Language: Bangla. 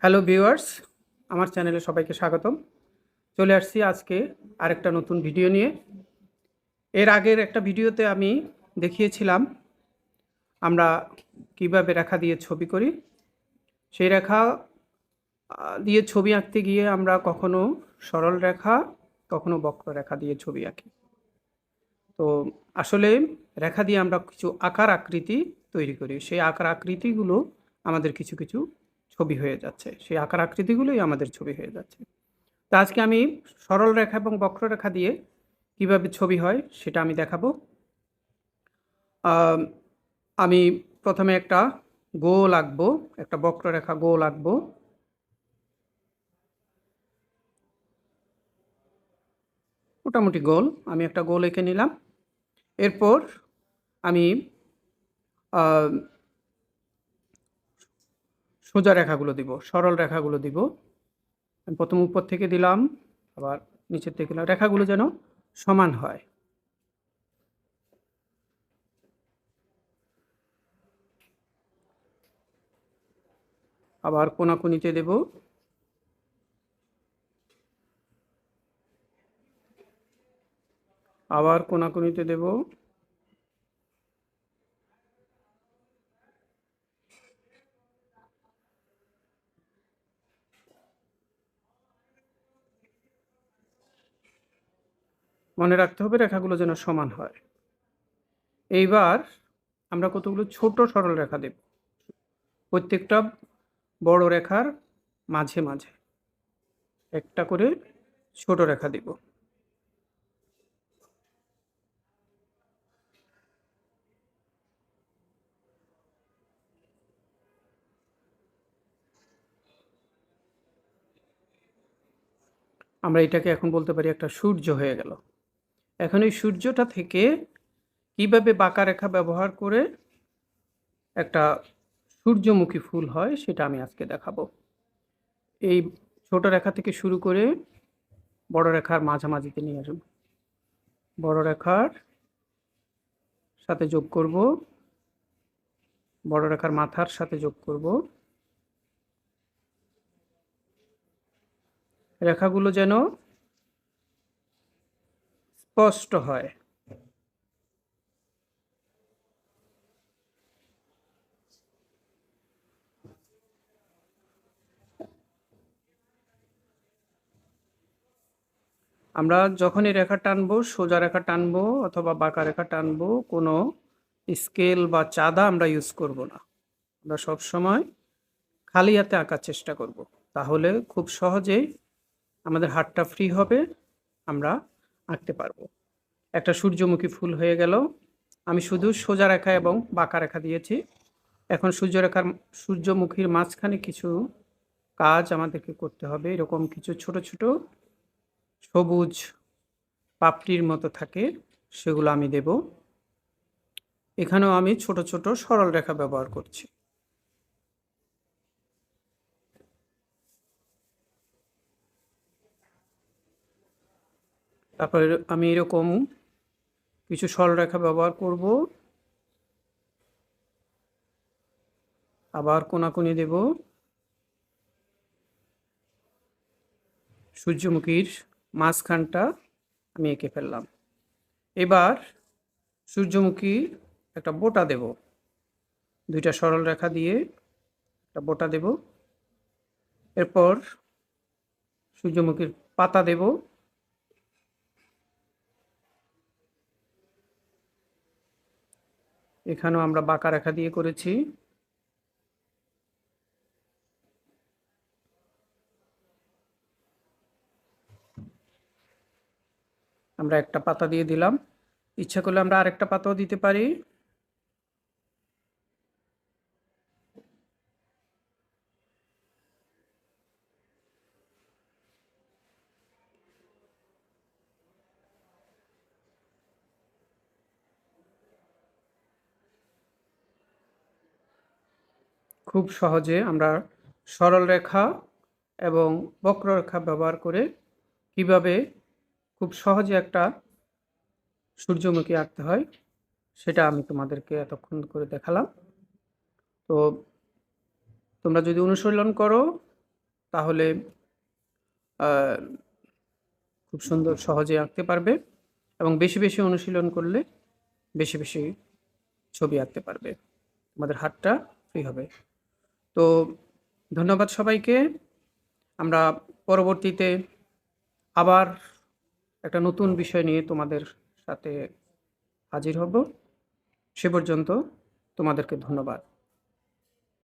হ্যালো ভিউয়ার্স, আমার চ্যানেলে সবাইকে স্বাগতম। চলে আসছি আজকে আরেকটা নতুন ভিডিও নিয়ে। এর আগের একটা ভিডিওতে আমি দেখিয়েছিলাম আমরা কিভাবে রেখা দিয়ে ছবি করি। সেই রেখা দিয়ে ছবি আঁকতে গিয়ে আমরা কখনো সরল রেখা, কখনো বক্ররেখা দিয়ে ছবি আঁকি। তো আসলে রেখা দিয়ে আমরা কিছু আকার আকৃতি তৈরি করি। সেই আকার আকৃতিগুলো আমাদের কিছু কিছু ছবি হয়ে যাচ্ছে। সেই আকার আকৃতিগুলোই আমাদের ছবি হয়ে যাচ্ছে। তো আজকে আমি সরল রেখা এবং বক্ররেখা দিয়ে কিভাবে ছবি হয় সেটা আমি দেখাবো। আমি প্রথমে একটা গোল আঁকবো, একটা বক্ররেখা গোল আঁকবো। মোটামুটি গোল, আমি একটা গোল এঁকে নিলাম। এরপর আমি সোজা রেখাগুলো দিব, সরল রেখাগুলো দিব। আমি প্রথম উপর থেকে দিলাম, আবার নিচের থেকে দিলাম, রেখাগুলো যেন সমান হয়। আবার কোনাকুনিতে দেব। আবার কোনাকুনিতে দেব। মনে রাখতে হবে রেখাগুলো যেন সমান হয়। এইবার আমরা কতগুলো ছোট সরল রেখা দেব, প্রত্যেকটা বড় রেখার মাঝে মাঝে একটা করে ছোট রেখা দিব। আমরা এটাকে এখন বলতে পারি একটা সূর্য হয়ে গেল। এখন এই সূর্যটা থেকে কিভাবে বাঁকা রেখা ব্যবহার করে একটা সূর্যমুখী ফুল হয় সেটা আমি আজকে দেখাবো। এই ছোট রেখা থেকে শুরু করে বড় রেখার মাঝামাঝিতে নিয়ে আসব। বড় রেখার সাথে যোগ করব, বড় রেখার মাথার সাথে যোগ করব। রেখাগুলো যেন স্পষ্ট হয়। আমরা যখনই রেখা টানবো, সোজা রেখা টানবো অথবা বাঁকা রেখা টানবো, কোনো স্কেল বা চাঁদা আমরা ইউজ করব না। আমরা সবসময় খালি হাতে আঁকার চেষ্টা করব। তাহলে খুব সহজেই আমাদের হাতটা ফ্রি হবে, আমরা আঁকতে পারবো। একটা সূর্যমুখী ফুল হয়ে গেল। আমি শুধু সোজা রেখা এবং বাঁকা রেখা দিয়েছি। এখন সূর্যমুখীর মাঝখানে কিছু কাজ আমাদেরকে করতে হবে। এরকম কিছু ছোট ছোট সবুজ পাপড়ির মতো থাকে, সেগুলো আমি দেব। এখানেও আমি ছোট ছোট সরল রেখা ব্যবহার করছি। তারপরে আমি এরকম কিছু সরল রেখা ব্যবহার করব। আবার কোনাকুনি দেব। সূর্যমুখীর মাঝখানটা আমি এঁকে ফেললাম। এবার সূর্যমুখী একটা বোটা দেব, দুইটা সরল রেখা দিয়ে একটা বোটা দেব। এরপর সূর্যমুখীর পাতা দেব। এখানেও আমরা বাঁকা রেখা দিয়ে করেছি। আমরা একটা পাতা দিয়ে দিলাম। ইচ্ছা করলে আমরা আরেকটা পাতাও দিতে পারি। খুব সহজে আমরা সরল রেখা এবং বক্ররেখা ব্যবহার করে কিভাবে খুব সহজে একটা সূর্যমুখী আঁকতে হয় সেটা আমি তোমাদেরকে এতক্ষণ করে দেখালাম। তো তোমরা যদি অনুশীলন করো তাহলে আহ, খুব সুন্দর সহজে আঁকতে পারবে এবং বেশি বেশি অনুশীলন করলে বেশি বেশি ছবি আঁকতে পারবে, আমাদের হাতটা ফ্রি হবে। তো ধন্যবাদ সবাইকে। আমরা পরবর্তীতে আবার একটা নতুন বিষয় নিয়ে তোমাদের সাথে হাজির হব। সে পর্যন্ত তোমাদেরকে ধন্যবাদ।